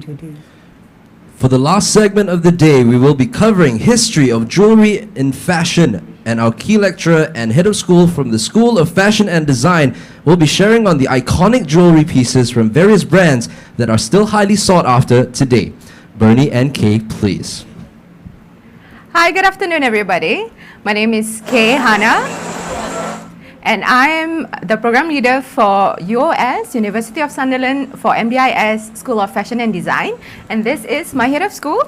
introduce. For the last segment of the day, we will be covering history of jewelry in fashion, and our key lecturer and head of school from the School of Fashion and Design will be sharing on the iconic jewelry pieces from various brands that are still highly sought after today. Bernie and Kay, please. Hi, good afternoon, everybody. My name is Kay Hana, and I am the program leader for UOS, University of Sunderland, for MDIS, School of Fashion and Design. And this is my head of school.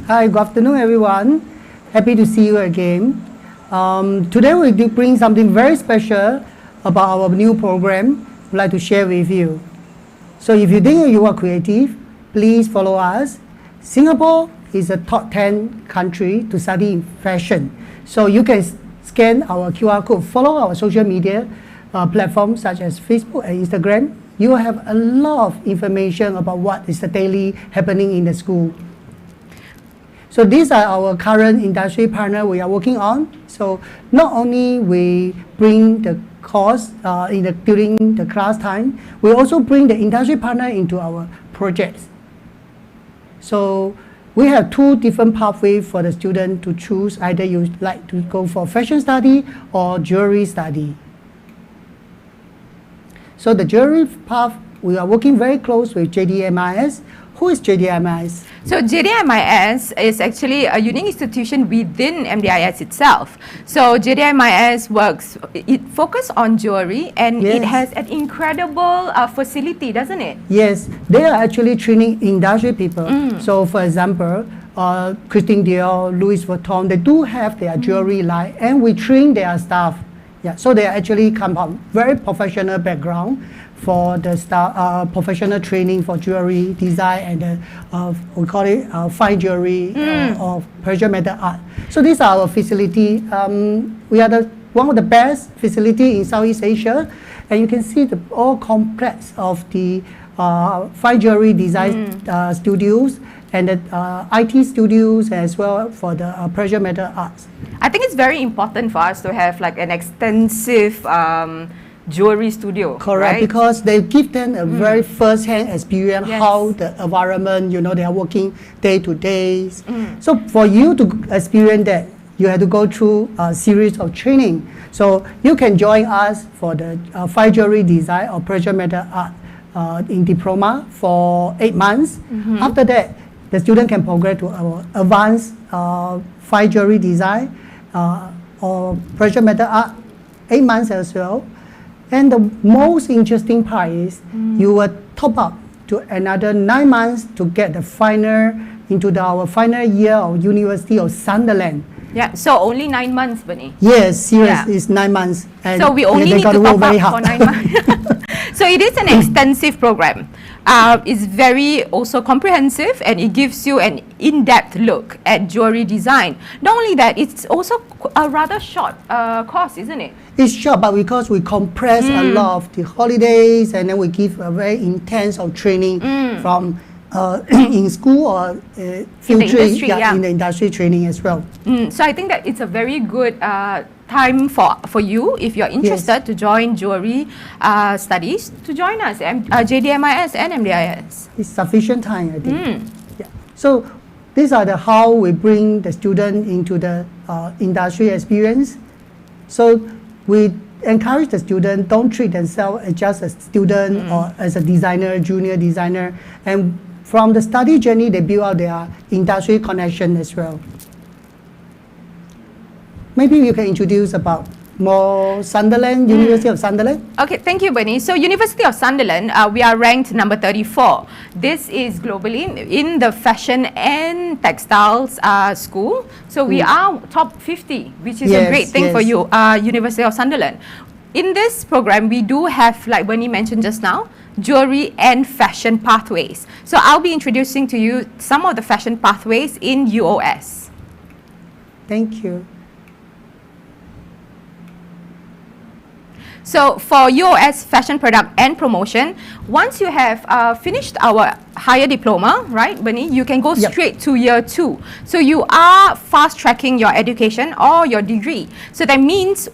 Hi, good afternoon, everyone. Happy to see you again. Today we do bring something very special about our new program we'd like to share with you. So if you think you are creative, please follow us. Singapore is a top 10 country to study in fashion. So you can scan our QR code, follow our social media platforms such as Facebook and Instagram. You will have a lot of information about what is the daily happening in the school. So these are our current industry partner we are working on. So not only we bring the course during the class time, we also bring the industry partner into our projects. So we have two different pathways for the student to choose. Either you like to go for fashion study or jewelry study. So the jewelry path, we are working very close with JDMIS. Who is JDMIS? So JDMIS is actually a unique institution within MDIS itself. So JDMIS it focuses on jewelry, and Yes. it has an incredible facility, doesn't it? Yes, they are actually training industry people. So for example, Christian Dior, Louis Vuitton, they do have their jewelry line, and we train their staff. Yeah, so they actually come from very professional background for the professional training for jewelry design and we call it fine jewelry or precious metal art. So these are our facility. We are one of the best facility in Southeast Asia, and you can see the all complex of the fine jewelry design studios and the IT studios as well for the precious metal arts. I think it's very important for us to have like an extensive jewelry studio. Correct, right? because they give them a very first-hand experience Yes. how the environment, they are working day to day. So for you to experience that, you have to go through a series of training. So you can join us for the fine jewelry design or precious metal art in diploma for 8 months. After that, the student can progress to our advanced fine jewelry design or precious metal art, 8 months as well. And the most interesting part is you will top up to another 9 months to get the our final year of University of Sunderland. Yeah, so only 9 months, Bernie. Yes, serious, Yeah. it's 9 months. And So we only they need got to work top very up for hard. 9 months. So it is an extensive program. It's very also comprehensive, and it gives you an in-depth look at jewelry design. Not only that, it's also a rather short course, isn't it? It's short, but because we compress a lot of the holidays, and then we give a very intense of training from in school or future in the industry training as well. So I think that it's a very good time for you, if you're interested to join jewelry studies, to join us, JDMIS and MDIS. It's sufficient time, I think. Yeah. So these are how we bring the student into the industry experience. So we encourage the student, don't treat themselves as just a student or as a designer, junior designer. And from the study journey, they build out their industry connection as well. Maybe you can introduce about more Sunderland, University of Sunderland. Okay, thank you, Bernie. So University of Sunderland, we are ranked number 34. This is globally in the fashion and textiles school. So we are top 50, which is a great thing for you, University of Sunderland. In this program, we do have, like Bernie mentioned just now, jewelry and fashion pathways. So I'll be introducing to you some of the fashion pathways in UOS. Thank you. So for UOS Fashion Product and Promotion, once you have finished our higher diploma, right, Bernie, you can go straight to year 2. So you are fast tracking your education or your degree. So that means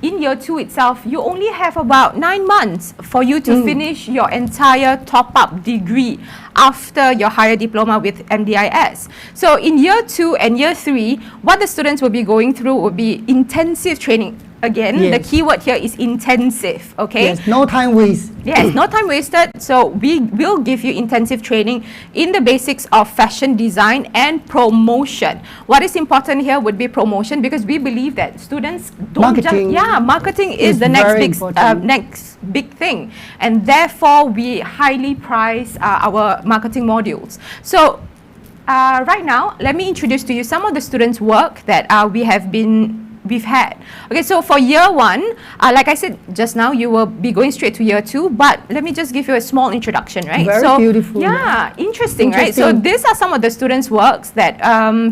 in year 2 itself, you only have about 9 months for you to finish your entire top-up degree after your higher diploma with MDIS. So in year 2 and year 3, what the students will be going through will be intensive training. Again, the keyword here is intensive, okay? Yes, no time waste. Yes, no time wasted. So we will give you intensive training in the basics of fashion design and promotion. What is important here would be promotion, because we believe that students don't Marketing marketing is the next big thing, and therefore we highly prize our marketing modules. So right now, let me introduce to you some of the students' work that we've had. Okay, so for year 1, like I said just now, you will be going straight to year 2, but let me just give you a small introduction, right? Very beautiful. Yeah, interesting, right? So these are some of the students' works that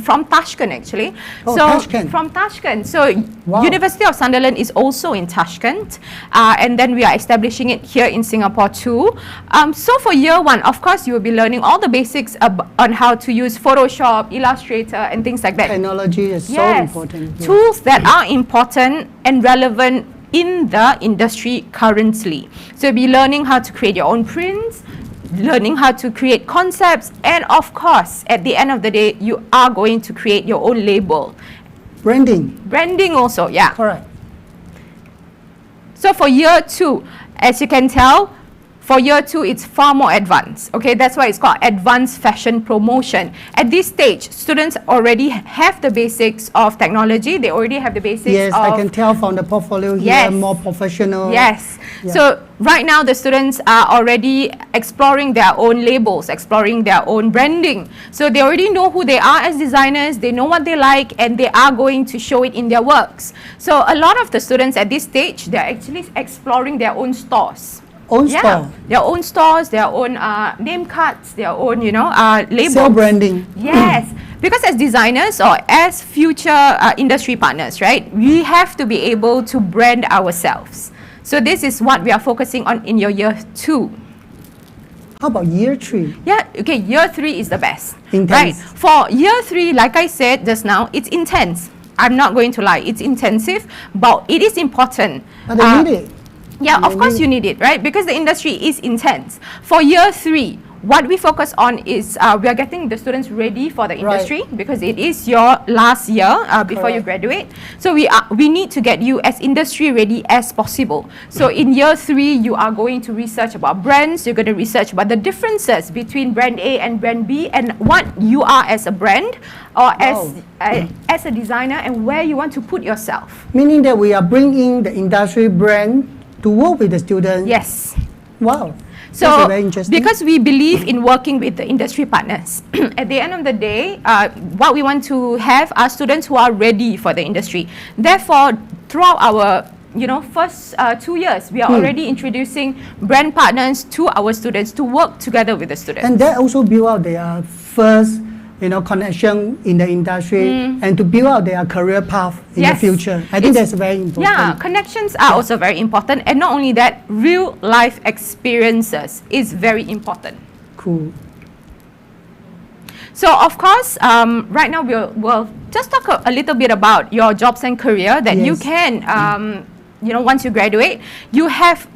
from Tashkent, actually. Tashkent. From Tashkent. So University of Sunderland is also in Tashkent, and then we are establishing it here in Singapore too. So for year 1, of course, you will be learning all the basics on how to use Photoshop, Illustrator, and things like that. Technology is so important. Tools that are important and relevant in the industry currently. So you'll be learning how to create your own prints, learning how to create concepts, and of course, at the end of the day, you are going to create your own label. Branding Also, yeah. Correct. So for year 2, as you can tell, for year 2, it's far more advanced. Okay, that's why it's called advanced fashion promotion. At this stage, students already have the basics of technology. They already have the basics Yes, of... I can tell from the portfolio here, more professional. Yes. Yeah. So right now, the students are already exploring their own labels, exploring their own branding. So they already know who they are as designers, they know what they like, and they are going to show it in their works. So a lot of the students at this stage, they're actually exploring their own stores. Store. Their own stores, their own name cards, their own, labels. Self-branding. Yes, because as designers or as future industry partners, right, we have to be able to brand ourselves. So this is what we are focusing on in your year 2. How about year 3? Yeah, okay, year 3 is the best. Intense. Right, for year 3, like I said just now, it's intense. I'm not going to lie, it's intensive, but it is important. But they need it. Yeah, of course you need it, right? Because the industry is intense. For year 3, what we focus on is we are getting the students ready for the industry, because it is your last year before you graduate. So we need to get you as industry ready as possible. So in year 3, you are going to research about brands. You're going to research about the differences between brand A and brand B, and what you are as a brand or as a designer, and where you want to put yourself. Meaning that we are bringing the industry brand to work with the students. Yes. Wow. So, very interesting. because we believe in working with the industry partners, at the end of the day, what we want to have are students who are ready for the industry. Therefore, throughout our first 2 years, we are already introducing brand partners to our students to work together with the students. And that also build out their first connection in the industry, and to build out their career path in the future. I think that's very important. Yeah, connections are also very important, and not only that, real life experiences is very important. Cool. So of course, right now we'll just talk a little bit about your jobs and career that you can once you graduate, you have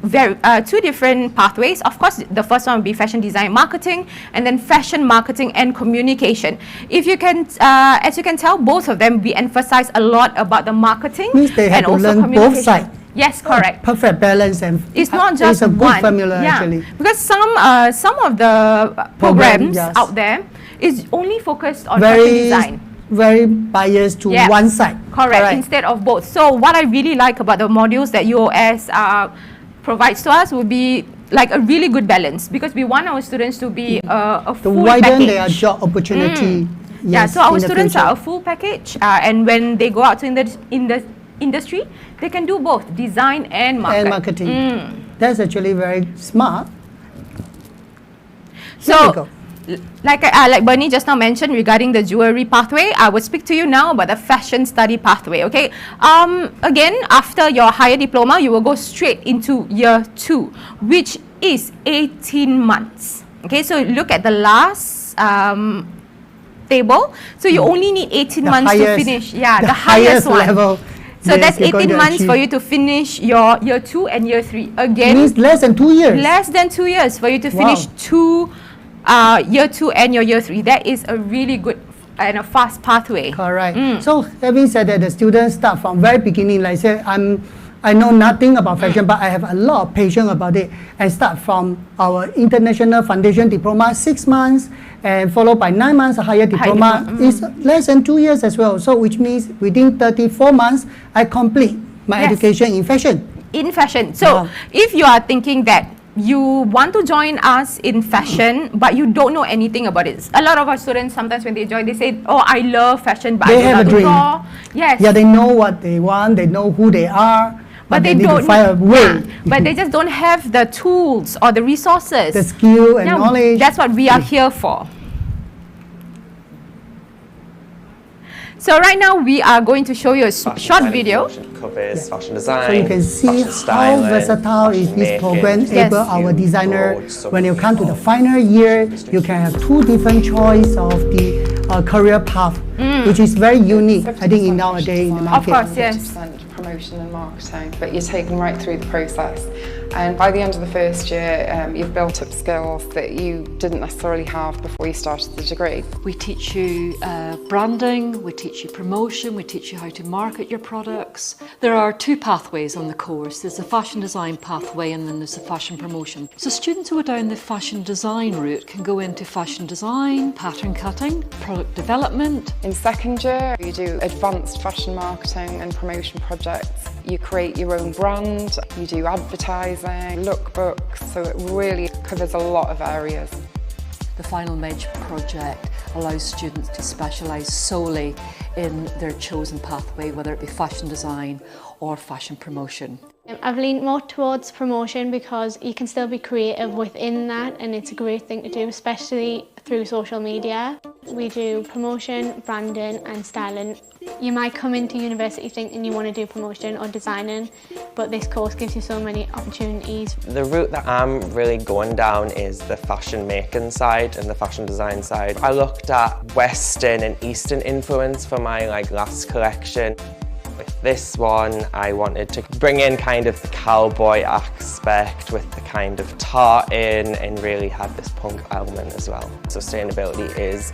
two different pathways. Of course, the first one will be fashion design marketing, and then fashion marketing and communication. If you can, as you can tell, both of them, we emphasize a lot about the marketing. Means they have and to also learn both sides. Yes, correct. Perfect balance, and it's not just it's a good one. formula actually. Because some of the programs out there is only focused on fashion design. Very biased to one side. Correct, instead of both. So what I really like about the modules that UOS provides to us would be like a really good balance, because we want our students to be a full to widen package. their job opportunity. Yes, so our students are a full package, and when they go out to in the industry, they can do both design and marketing. That's actually very smart. So, like Bernie just now mentioned regarding the jewellery pathway, I will speak to you now about the fashion study pathway, okay? Again, after your higher diploma, you will go straight into year 2, which is 18 months. Okay, so look at the last table. So you only need 18 months to finish. Yeah, the highest one. level. So Yes, that's you're going 18 to months achieve. for you to finish your year 2 and year 3. It Again, means less than 2 years. less than 2 years for you to Wow. finish year 2 and your year 3. That is a really good and a fast pathway. Correct. So having said that, the students start from very beginning, like say, I know nothing about fashion, but I have a lot of passion about it, and start from our international foundation diploma, 6 months, and followed by 9 months higher diploma. It's less than 2 years as well. So which means within 34 months, I complete my Yes. education in fashion. In fashion. So Wow. if you are thinking that you want to join us in fashion, but you don't know anything about it. A lot of our students, sometimes when they join, they say, oh, I love fashion, but They I don't know have how a to dream. draw. Yes. Yeah, they know what they want, they know who they are, but they need to don't find a way. yeah, but they just don't have the tools or the resources. The skill and Yeah, knowledge. That's what we are here for. So right now we are going to show you a short video. Covers fashion design, So you can see fashion how styling, versatile is fashion this making. program, Yes. able our designer, broad when you come to the final year, you can have 2 different choice of the career path, which is very unique, I think, in nowadays in the market. Of course, yes. 50% promotion and marketing, but you're taken right through the process. And by the end of the first year, you've built up skills that you didn't necessarily have before you started the degree. We teach you branding, we teach you promotion, we teach you how to market your products. There are 2 pathways on the course. There's a fashion design pathway and then there's a fashion promotion. So students who are down the fashion design route can go into fashion design, pattern cutting, product development. In second year, you do advanced fashion marketing and promotion projects. You create your own brand, you do advertising, lookbooks, so it really covers a lot of areas. The final Medj project allows students to specialise solely in their chosen pathway, whether it be fashion design or fashion promotion. I've leaned more towards promotion because you can still be creative within that, and it's a great thing to do, especially through social media. We do promotion, branding and styling. You might come into university thinking you want to do promotion or designing, but this course gives you so many opportunities. The route that I'm really going down is the fashion making side and the fashion design side. I looked at Western and Eastern influence for my last collection. With this one, I wanted to bring in kind of the cowboy aspect with the kind of tartan and really have this punk element as well. Sustainability is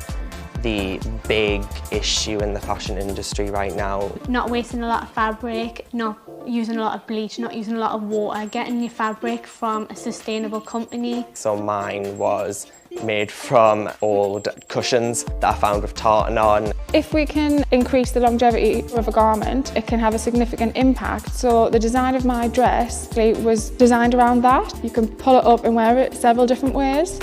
the big issue in the fashion industry right now. Not wasting a lot of fabric, not using a lot of bleach, not using a lot of water, getting your fabric from a sustainable company. So mine was made from old cushions that I found with tartan on. If we can increase the longevity of a garment, it can have a significant impact. So the design of my dress was designed around that. You can pull it up and wear it several different ways.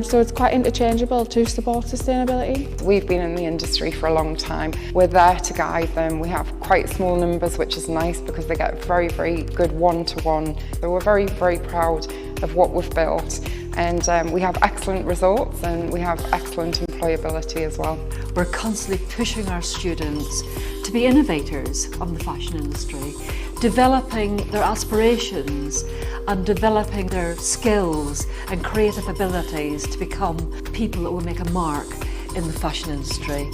So it's quite interchangeable to support sustainability. We've been in the industry for a long time. We're there to guide them. We have quite small numbers, which is nice because they get very, very good one-to-one. So we're very, very proud of what we've built. And we have excellent results and we have excellent employability as well. We're constantly pushing our students to be innovators on the fashion industry, developing their aspirations and developing their skills and creative abilities to become people that will make a mark in the fashion industry.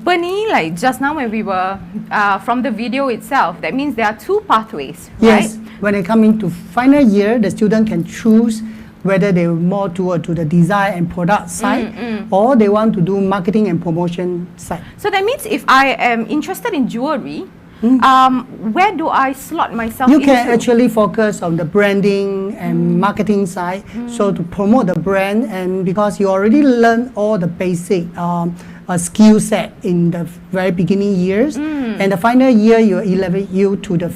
Bernie, like just now when we were from the video itself, that means there are 2 pathways, Yes, right? when they come into final year, the student can choose whether they are more toward to the design and product side, or they want to do marketing and promotion side. So that means if I am interested in jewelry, where do I slot myself You into? can actually focus on the branding and marketing side, so to promote the brand, and because you already learned all the basic skill set in the very beginning years, and the final year you elevate you to the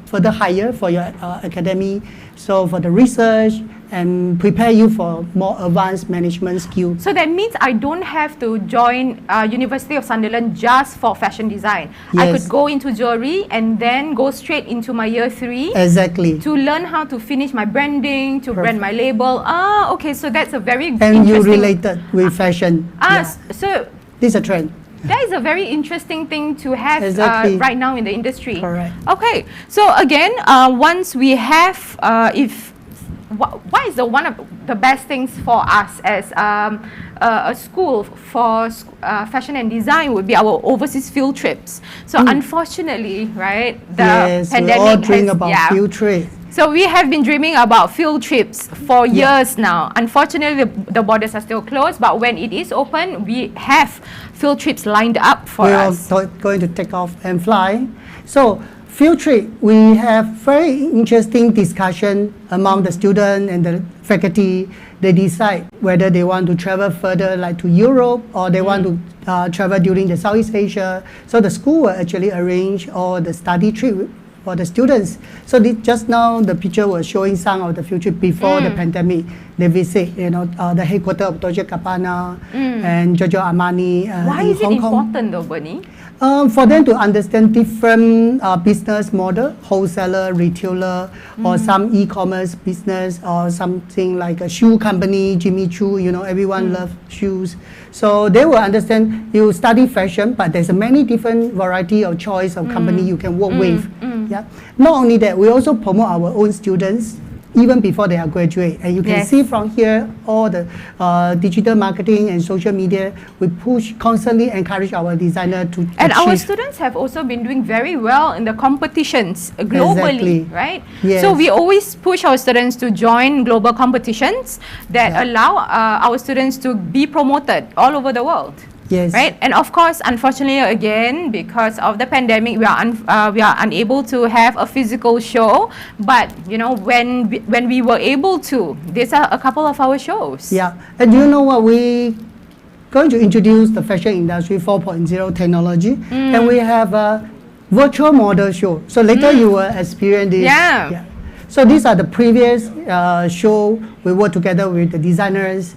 further higher for your academy, so for the research and prepare you for more advanced management skills. So that means I don't have to join University of Sunderland just for fashion design. I Yes. could go into jewelry and then go straight into my year 3 Exactly. to learn how to finish my branding, to brand my label. Okay, so that's a very And you interesting... related with fashion. Yeah. So This is a trend. that is a very interesting thing to have Exactly. right now in the industry. Correct. Okay, so again, once we have, if what is the one of the best things for us as a school for fashion and design would be our overseas field trips. So unfortunately, right, the Yes, pandemic we all dream has, about field trip. So we have been dreaming about field trips for years now. Unfortunately, the borders are still closed, but when it is open, we have field trips lined up for We us. are going to take off and fly. So field trip, we have very interesting discussion among the student and the faculty. They decide whether they want to travel further, like to Europe, or they want to travel during the Southeast Asia. So the school will actually arrange all the study trip for the students. So just now the picture was showing some of the field trip before the pandemic. They visit, the headquarters of Dolce & Gabbana and Giorgio Armani Why in is it Hong Kong. important though, Bernie? For them to understand different business model, wholesaler, retailer, or some e-commerce business, or something like a shoe company, Jimmy Choo, everyone loves shoes. So they will understand, you study fashion, but there's a many different variety of choice of company you can work with. Yeah. Not only that, we also promote our own students even before they are graduate. And you can see from here all the digital marketing and social media, we push, constantly encourage our designer to And achieve. our students have also been doing very well in the competitions globally, Exactly. right? Yes. So we always push our students to join global competitions that allow our students to be promoted all over the world. Yes. Right, and of course, unfortunately, again, because of the pandemic, we are unable to have a physical show. But when we were able to, these are a couple of our shows. Yeah, and do you know what, we going to introduce the fashion industry 4.0 technology, and we have a virtual model show. So later you will experience this. Yeah. So these are the previous show. We work together with the designers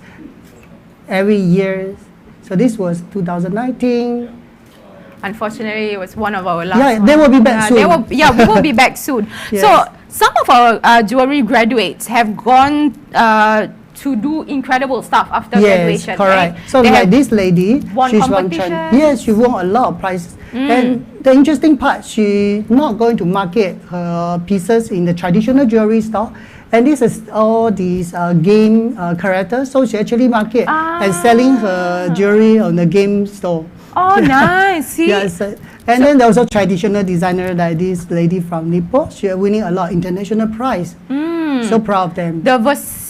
every year. So this was 2019. Unfortunately, it was one of our last. Yeah, they will be back soon. We will be back soon. Yes. So some of our jewelry graduates have gone to do incredible stuff after graduation. Yes, correct. Right? So They like have this lady, won she's won competitions. Yes, she won a lot of prizes. And the interesting part, she's not going to market her pieces in the traditional jewelry store. And this is all these game characters. So she actually market and selling her jewelry on the game store. Oh, nice. See? Yes. And then there's also traditional designer like this lady from Nepal. She is winning a lot of international prize. So proud of them. The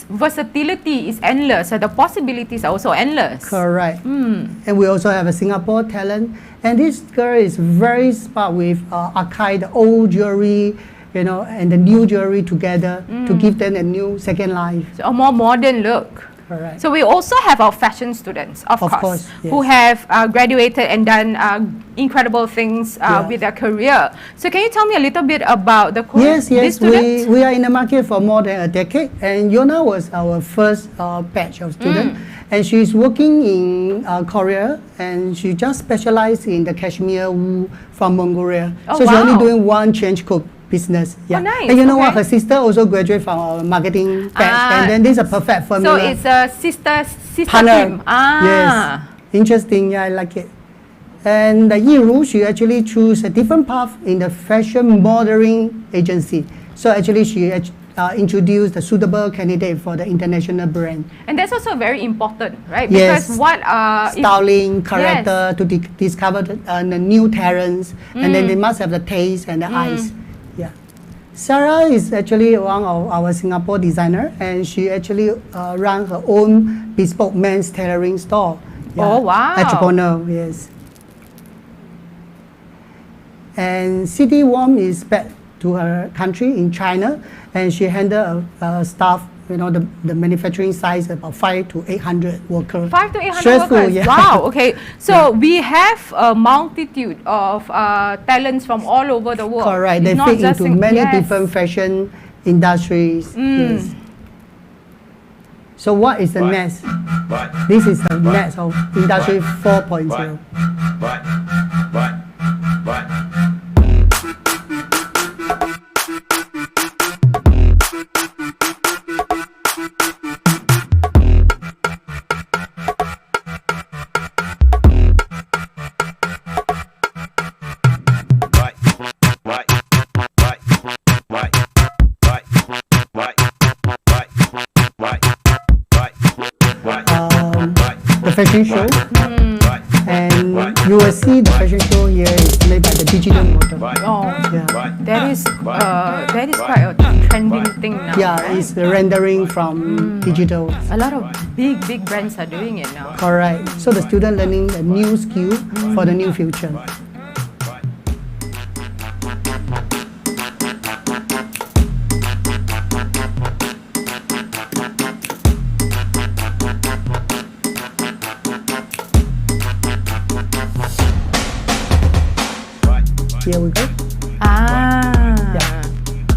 versatility is endless. So the possibilities are also endless. Correct. And we also have a Singapore talent. And this girl is very smart with archive, the old jewelry, and the new jewelry together to give them a new second life. So a more modern look. Correct. So we also have our fashion students, of course, yes. who have graduated and done incredible things with their career. So can you tell me a little bit about the course? Yes. We are in the market for more than a decade, and Yona was our first batch of students. And she's working in Korea, and she just specialized in the cashmere wool from Mongolia. Oh, so she's only wow. doing one change coat business. Oh, nice. And you know what? Okay. Her sister also graduated from our marketing batch, and then this is a perfect So formula. it's a sister Partner. team. Yes. Interesting. Yeah, I like it. And Yiru, she actually chose a different path in the fashion modeling agency. So actually, she introduced a suitable candidate for the international brand. And that's also very important, right? Yes. Because what Styling, character, to discover the new talents, and then they must have the taste and the eyes. Yeah. Sarah is actually one of our Singapore designer, and she actually runs her own bespoke men's tailoring store. Oh, wow. Entrepreneur, yes. And City Wong is back to her country in China, and she handled staff, the manufacturing size about 500 to 800 workers. 500 to 800 Stressful, workers. yeah. Wow. Okay. So we have a multitude of talents from all over the world. Correct. They It's not fit just into in- many yes. different fashion industries. Yes. So what is the next? This is the next of Industry 4.0. fashion show. And you will see the fashion show here is made by the digital model. Oh, Yeah. that is quite a trending thing now. Yeah, right? it's the rendering from digital. A lot of big brands are doing it now. Correct. So the student learning a new skill for the new future. Here we go. Ah.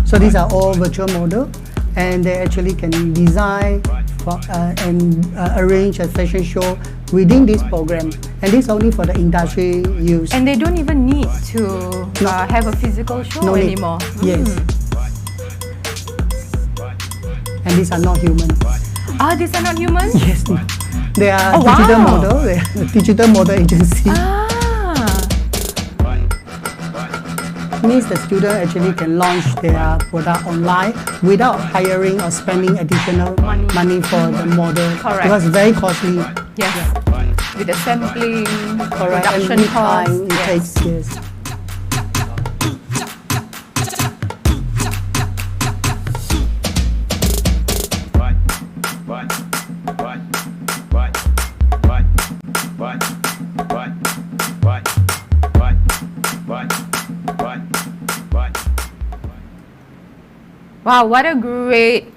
So these are all virtual model, and they actually can design and arrange a fashion show within this program. And this only for the industry use. And they don't even need to have a physical show No need. anymore. Yes. And these are not human. Ah, these are not human? Yes. They are Oh, digital wow. model. They are digital model agency. Ah. Means the student actually can launch their product online without hiring or spending additional money for the model. Correct. Because it's very costly. Yes. With the sampling, Correct. And production lead cost. time it takes years. Wow, what a great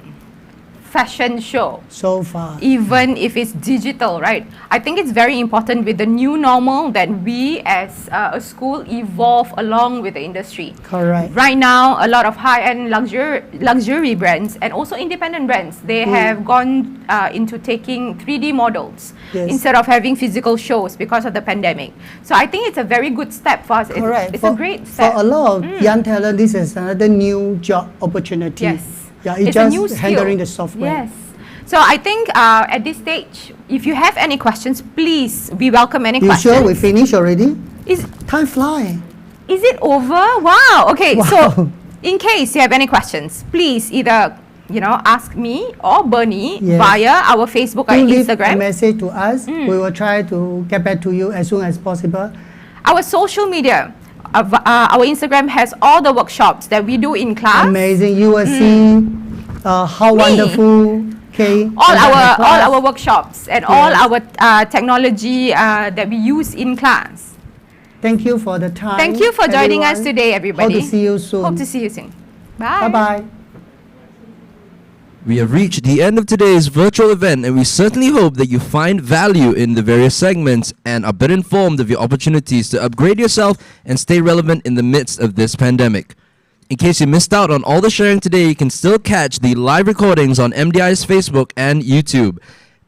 fashion show. So far. Even if it's digital, right? I think it's very important with the new normal that we as a school evolve along with the industry. Correct. Right now, a lot of high-end luxury brands and also independent brands, they have gone into taking 3D models Yes. instead of having physical shows because of the pandemic. So I think it's a very good step for us. Correct. It's a great step. For a lot of young talent, this is another new job opportunity. Yes. Yeah, it's a new just skill. handling the software. Yes. So I think at this stage, if you have any questions, please, we welcome any You questions. sure we finished already? Is Time fly. it over? Wow. Okay. Wow. So in case you have any questions, please either ask me or Bernie Yes. via our Facebook or You leave a Instagram. message to us. We will try to get back to you as soon as possible. Our social media. Our Instagram has all the workshops that we do in class. Amazing. You will see how wonderful. Okay. All our workshops and all Yes. our technology that we use in class. Thank you for the time. Thank you for joining us everyone. today, everybody. Hope to see you soon. Hope to see you soon. Bye. Bye-bye. We have reached the end of today's virtual event, and we certainly hope that you find value in the various segments and are better informed of your opportunities to upgrade yourself and stay relevant in the midst of this pandemic. In case you missed out on all the sharing today, you can still catch the live recordings on MDIS Facebook and YouTube.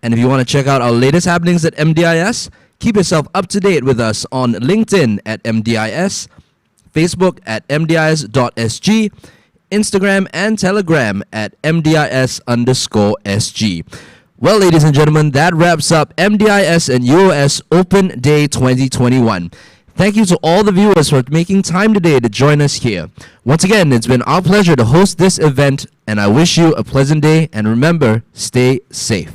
And if you want to check out our latest happenings at MDIS, keep yourself up to date with us on LinkedIn at MDIS, Facebook at MDIS.sg, Instagram and Telegram at MDIS_SG. Well, ladies and gentlemen, that wraps up MDIS and UOS Open Day 2021. Thank you to all the viewers for making time today to join us here. Once again, it's been our pleasure to host this event, and I wish you a pleasant day, and remember, stay safe.